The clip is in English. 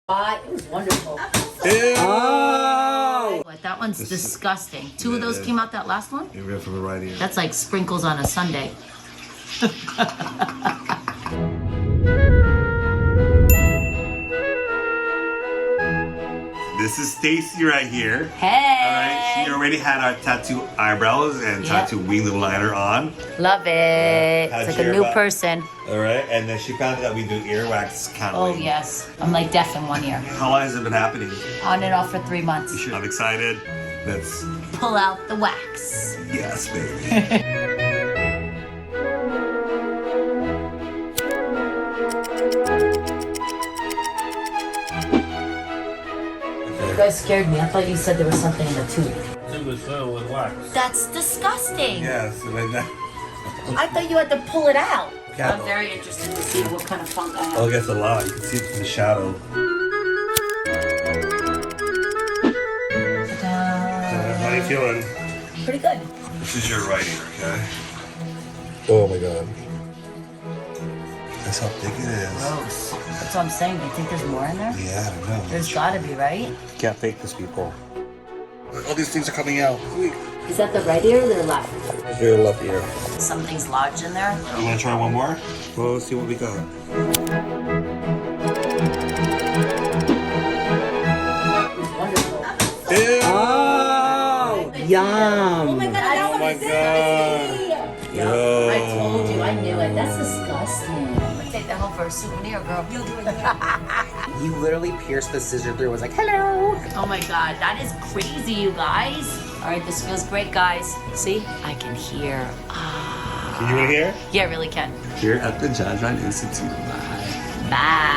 It was wonderful. Oh! That one's disgusting. Two of those came out that last one? You read from the right ear. That's like sprinkles on a sundae. This is Stacy right here. Hey! Alright, she already had our tattoo eyebrows and tattoo wing liner on. Love it. How'd It's you like a hear new about- person. Alright, and then she found out that we do earwax Oh, counseling. yes. I'm like deaf in 1 ear. How long has it been happening? On and off for 3 months. I'm excited. Let's, Pull out the wax. yes, baby. You guys scared me. I thought you said there was something in the tooth. Tube is filled with wax. That's disgusting. Yes, like that. I thought you had to pull it out. Yeah. I'm very interested to see what kind of funk I have. Oh, it gets a lot. You can see it from the shadow. How you feeling? Pretty good. This is your right ear, okay? Oh my god. That's how thick it is. Gross. That's what I'm saying. Do you think there's more in there? Yeah, I don't know. There's gotta be, right? You can't fake this, people. All these things are coming out. Is that the right ear or the left? Your left ear. Something's lodged in there. You wanna try one more? Well, let's see what we got. Wonderful. Oh! Yum! Oh my god! Oh my god. Yo. I told you. I knew it. That's disgusting. I'm gonna take that home for a souvenir, girl. You'll do it. You literally pierced the scissor through. It was like, hello! Oh my god, that is crazy, you guys. All right, this feels great, guys. See, I can hear. Can you hear? Yeah, I really can. Here at the JHON-JHON Institute. Bye.